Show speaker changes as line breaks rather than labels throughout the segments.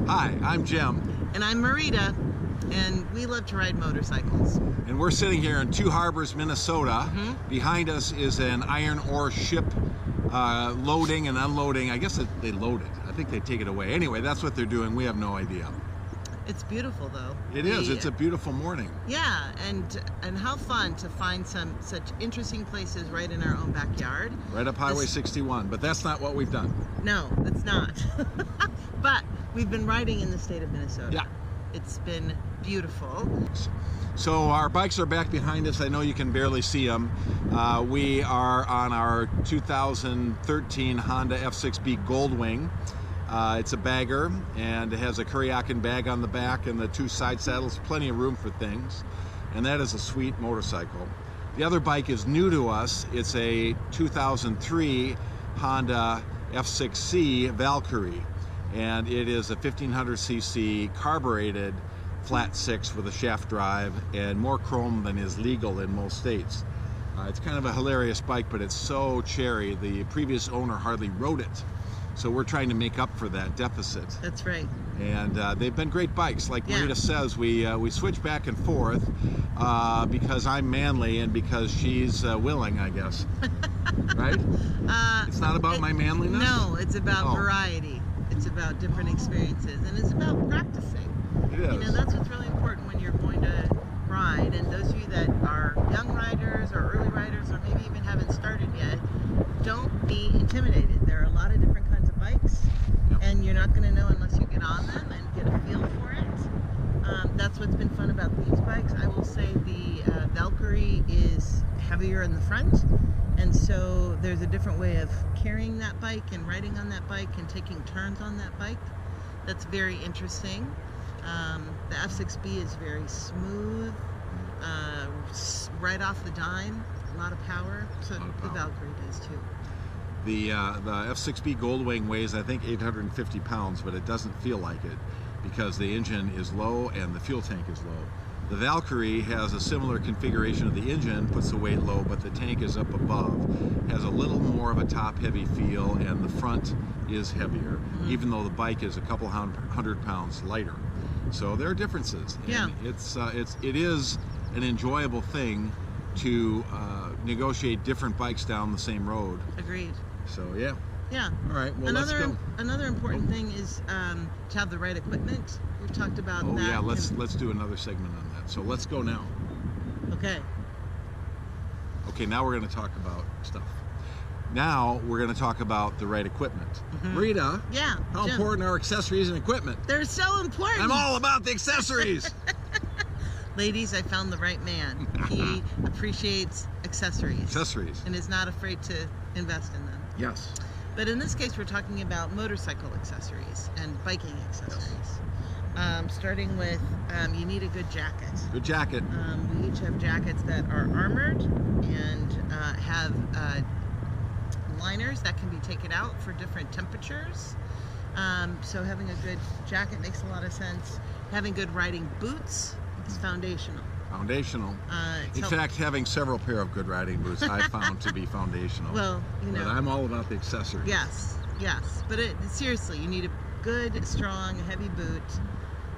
Hi, I'm Jim.
And I'm Marita, and we love to ride motorcycles.
And we're sitting here in Two Harbors, Minnesota. Behind us is an iron ore ship loading and unloading. I guess they load it. I think they take it away. Anyway, that's what they're doing. We have no idea.
It's beautiful, though.
It is. It's a beautiful morning.
Yeah, and how fun to find such interesting places right in our own backyard.
Right up Highway 61, but that's not what we've done.
No, it's not. But we've been riding in the state of Minnesota.
Yeah.
It's been beautiful.
So our bikes are back behind us. I know you can barely see them. We are on our 2013 Honda F6B Goldwing. It's a bagger, and it has a Kuryakin bag on the back and the two side saddles, plenty of room for things. And that is a sweet motorcycle. The other bike is new to us. It's a 2003 Honda F6C Valkyrie, and it is a 1500cc carbureted flat six with a shaft drive and more chrome than is legal in most states. It's kind of a hilarious bike, but it's so cherry. The previous owner hardly rode it. So we're trying to make up for that deficit.
That's right.
And they've been great bikes. Like Marita says, we switch back and forth because I'm manly and because she's willing, I guess. Right? It's not about my manliness?
No, it's about variety. It's about different experiences, and it's about practicing.
It is.
You know, that's what's really important when you're going to ride. And those of you that are young riders or early riders or maybe even haven't started yet, don't be intimidated. There are a lot of different kinds of bikes, and you're not going to know unless you get on them and get a feel for it. That's what's been fun about these bikes. I will say the Valkyrie is heavier in the front, and so there's a different way of carrying that bike and riding on that bike and taking turns on that bike. That's very interesting. The F6B is very smooth, right off the dime, a lot of power, so the Valkyrie does too.
The F6B Goldwing weighs, I think, 850 pounds, but it doesn't feel like it because the engine is low and the fuel tank is low. The Valkyrie has a similar configuration of the engine, puts the weight low, but the tank is up above, has a little more of a top-heavy feel, and the front is heavier, even though the bike is a couple hundred pounds lighter. So there are differences. And it is an enjoyable thing to negotiate different bikes down the same road. Agreed. So yeah.
Yeah.
All right. Well, let's go.
Another important thing is to have the right equipment. We've talked about that. Oh
yeah. Let's do another segment on that. So let's go now.
Okay.
Okay. Now we're going to talk about stuff. Now we're going to talk about the right equipment. Marita.
Yeah.
How important are accessories and equipment?
They're so important.
I'm all about the accessories.
Ladies, I found the right man. He appreciates accessories. And is not afraid to invest in them.
Yes.
But in this case, we're talking about motorcycle accessories and biking accessories. Starting with, you need a good jacket.
Good jacket.
We each have jackets that are armored and have liners that can be taken out for different temperatures. So having a good jacket makes a lot of sense. Having good riding boots is foundational.
Foundational. In fact, having several pair of good riding boots I found to be foundational.
Well, you know.
But I'm all about the accessories.
Yes, yes. But seriously, you need a good, strong, heavy boot.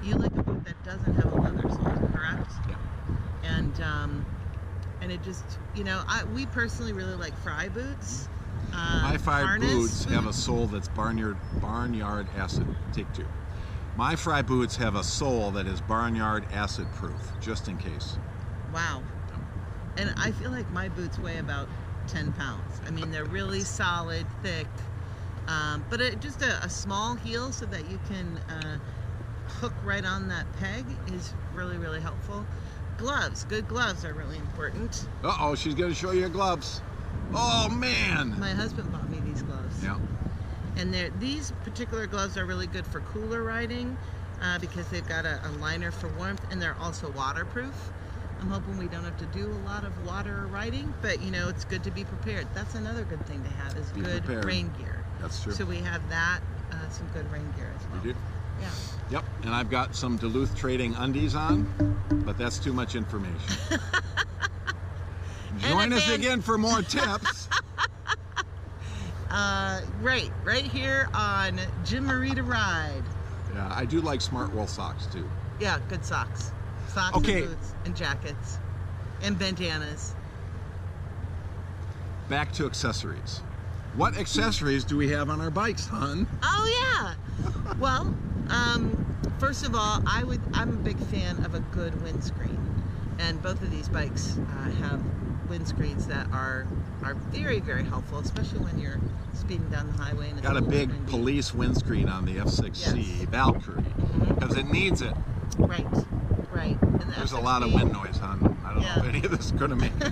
You like a boot that doesn't have a leather sole, correct?
Yeah.
And it just, you know, we personally really like Fry boots.
My Fry boots have a sole that's barnyard acid. Take two. My Fry boots have a sole that is barnyard acid proof, just in case.
Wow. And I feel like my boots weigh about 10 pounds. I mean, they're really solid, thick, but just a small heel so that you can hook right on that peg is really, really helpful. Gloves, good gloves are really important.
Uh-oh, she's going to show you gloves. Oh, man.
My husband bought me these gloves.
Yeah.
And these particular gloves are really good for cooler riding because they've got a liner for warmth, and they're also waterproof. I'm hoping we don't have to do a lot of water riding, but you know, it's good to be prepared. That's another good thing to have is good rain gear.
That's true.
So we have that, some good rain gear as well.
We do?
Yeah.
Yep, and I've got some Duluth Trading undies on, but that's too much information. Join us again for more tips.
Right here on Jim and Marita Ride.
Yeah, I do like smart wool socks too.
Yeah, good socks. Socks
Okay.
and boots and jackets and bandanas.
Back to accessories. What accessories do we have on our bikes, hon?
Oh yeah. Well, first of all, I'm a big fan of a good windscreen, and both of these bikes have windscreens that are very, very helpful, especially when you're speeding down the highway. And it's
Got a
little
big
windy.
police windscreen on the F6C
Yes.
Valkyrie because it needs it.
Right, right. And the
There's a
F6B,
lot of wind noise, hon. I don't know if
Yeah.
any of this is going to make it.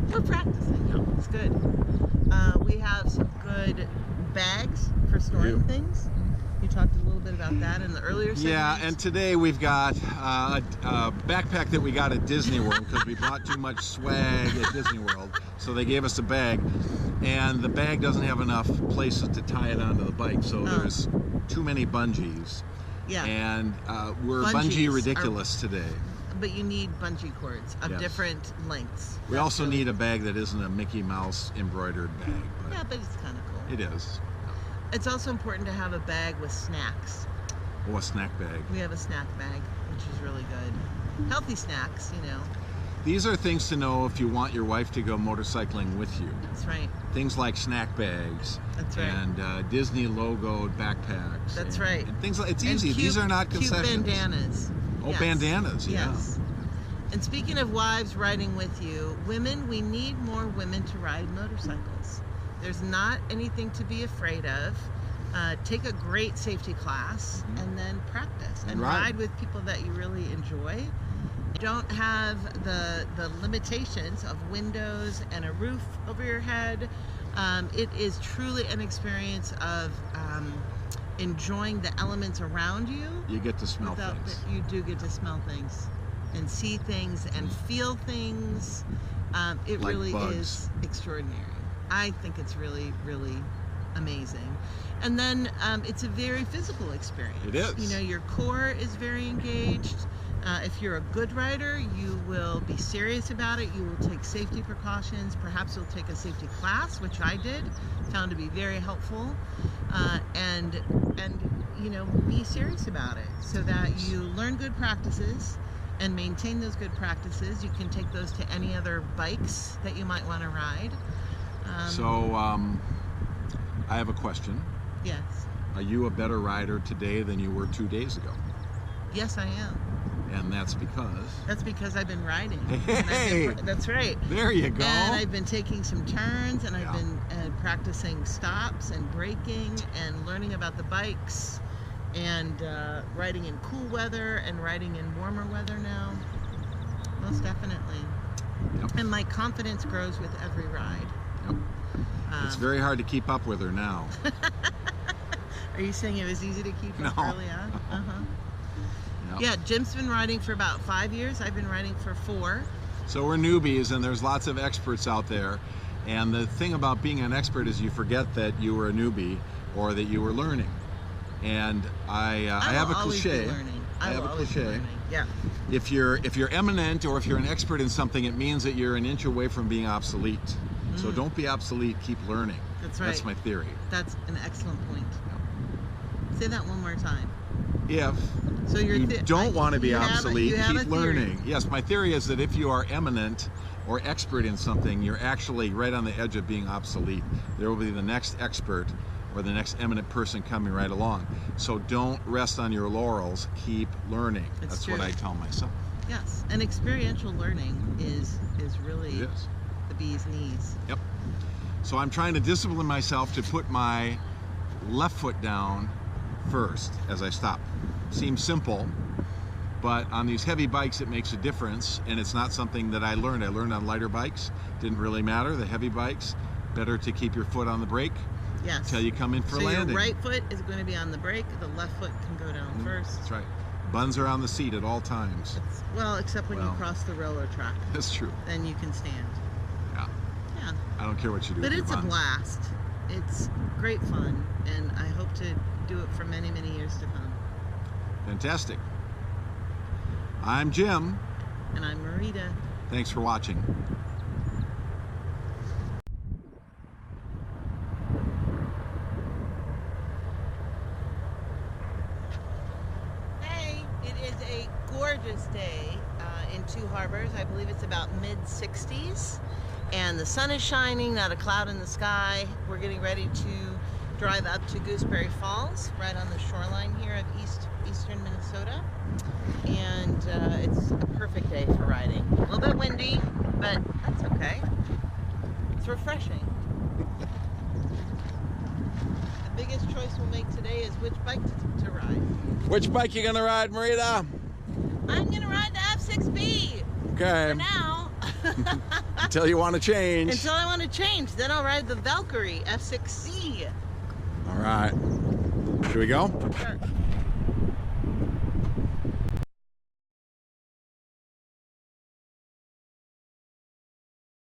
We're practicing. No, it's good. We have some good bags for storing things. You talked a little bit about that in the earlier segment.
Yeah, and today we've got a backpack that we got at Disney World because we bought too much swag at Disney World. So they gave us a bag, and the bag doesn't have enough places to tie it onto the bike. So there's too many bungees.
Yeah.
And we're
Bungees
bungee ridiculous today.
But you need bungee cords of
Yes.
different lengths.
We also need a bag that isn't a Mickey Mouse embroidered bag. But
Yeah, but it's kind of cool.
it is.
It's also important to have a bag with snacks.
Oh, a snack bag.
We have a snack bag, which is really good. Healthy snacks, you know.
These are things to know if you want your wife to go motorcycling with you.
That's right.
Things like snack bags.
That's right.
And Disney logoed backpacks.
That's
and,
right.
And things like it's
And
easy. These are not
cute
concessions.
bandanas.
Oh,
Yes.
bandanas. Yeah.
Yes. And speaking of wives riding with you, women, we need more women to ride motorcycles. There's not anything to be afraid of. Take a great safety class and then practice and ride with people that you really enjoy. Don't have the limitations of windows and a roof over your head. It is truly an experience of enjoying the elements around you.
You get to smell things.
You do get to smell things and see things and feel things. It
Like
really
bugs.
is extraordinary. I think it's really, really amazing. And then it's a very physical experience.
It is.
You know, your core is very engaged. If you're a good rider, you will be serious about it. You will take safety precautions. Perhaps you'll take a safety class, which I did, found to be very helpful. And you know, be serious about it so that you learn good practices and maintain those good practices. You can take those to any other bikes that you might want to ride.
I have a question.
Yes.
Are you a better rider today than you were 2 days ago?
Yes, I am.
And that's because...
That's because I've been riding.
Hey!
That's right.
There you go.
And I've been taking some turns, and I've
Yeah.
been practicing stops and braking and learning about the bikes and riding in cool weather and riding in warmer weather now. Most definitely.
Yep.
And my confidence grows with every ride.
Yep. It's very hard to keep up with her now.
Are you saying it was easy to keep up
No.
early on? Uh-huh.
Yep.
Yeah, Jim's been riding for about 5 years. I've been riding for 4.
So we're newbies, and there's lots of experts out there. And the thing about being an expert is you forget that you were a newbie or that you were learning. And I have a cliche.
I
have
will
a
always be
cliche.
learning. Yeah.
If you're eminent or if you're an expert in something, it means that you're an inch away from being obsolete. So don't be obsolete. Keep learning.
That's right.
That's my theory.
That's an excellent point. Say that one more time.
If
So
you don't want to be
you have
obsolete,
a
keep
theory.
learning. Yes, my theory is that if you are eminent or expert in something, you're actually right on the edge of being obsolete. There will be the next expert or the next eminent person coming right along. So don't rest on your laurels. Keep learning.
It's
That's
true.
what I tell myself.
Yes, and experiential learning is really
It is.
the bee's knees.
Yep. So I'm trying to discipline myself to put my left foot down first as I stop. Seems simple, but on these heavy bikes it makes a difference, and it's not something that I learned. I learned on lighter bikes. Didn't really matter. The heavy bikes, better to keep your foot on the brake
Yes.
until you come in for
so
landing.
your right foot is going to be on the brake. The left foot can go down first.
That's right. Buns are on the seat at all times.
Well, except when you
Well.
cross the railroad track.
That's true.
Then you can stand.
Yeah.
Yeah.
I don't care what you do
But
with
it's
your
a
buns.
blast. It's great fun, and I hope to do it for many, many years to come.
Fantastic. I'm Jim.
And I'm Marita.
Thanks for watching.
gorgeous day in Two Harbors. I believe it's about mid-60s. And the sun is shining, not a cloud in the sky. We're getting ready to drive up to Gooseberry Falls, right on the shoreline here of eastern Minnesota. And it's a perfect day for riding. A little bit windy, but that's okay. It's refreshing. The biggest choice we'll make today is which bike to ride.
Which bike you gonna ride, Marita?
I'm gonna ride the F6B.
Okay.
For now.
Until you want to change.
Until I want to change. Then I'll ride the Valkyrie F6C.
All right. Should we go?
Sure.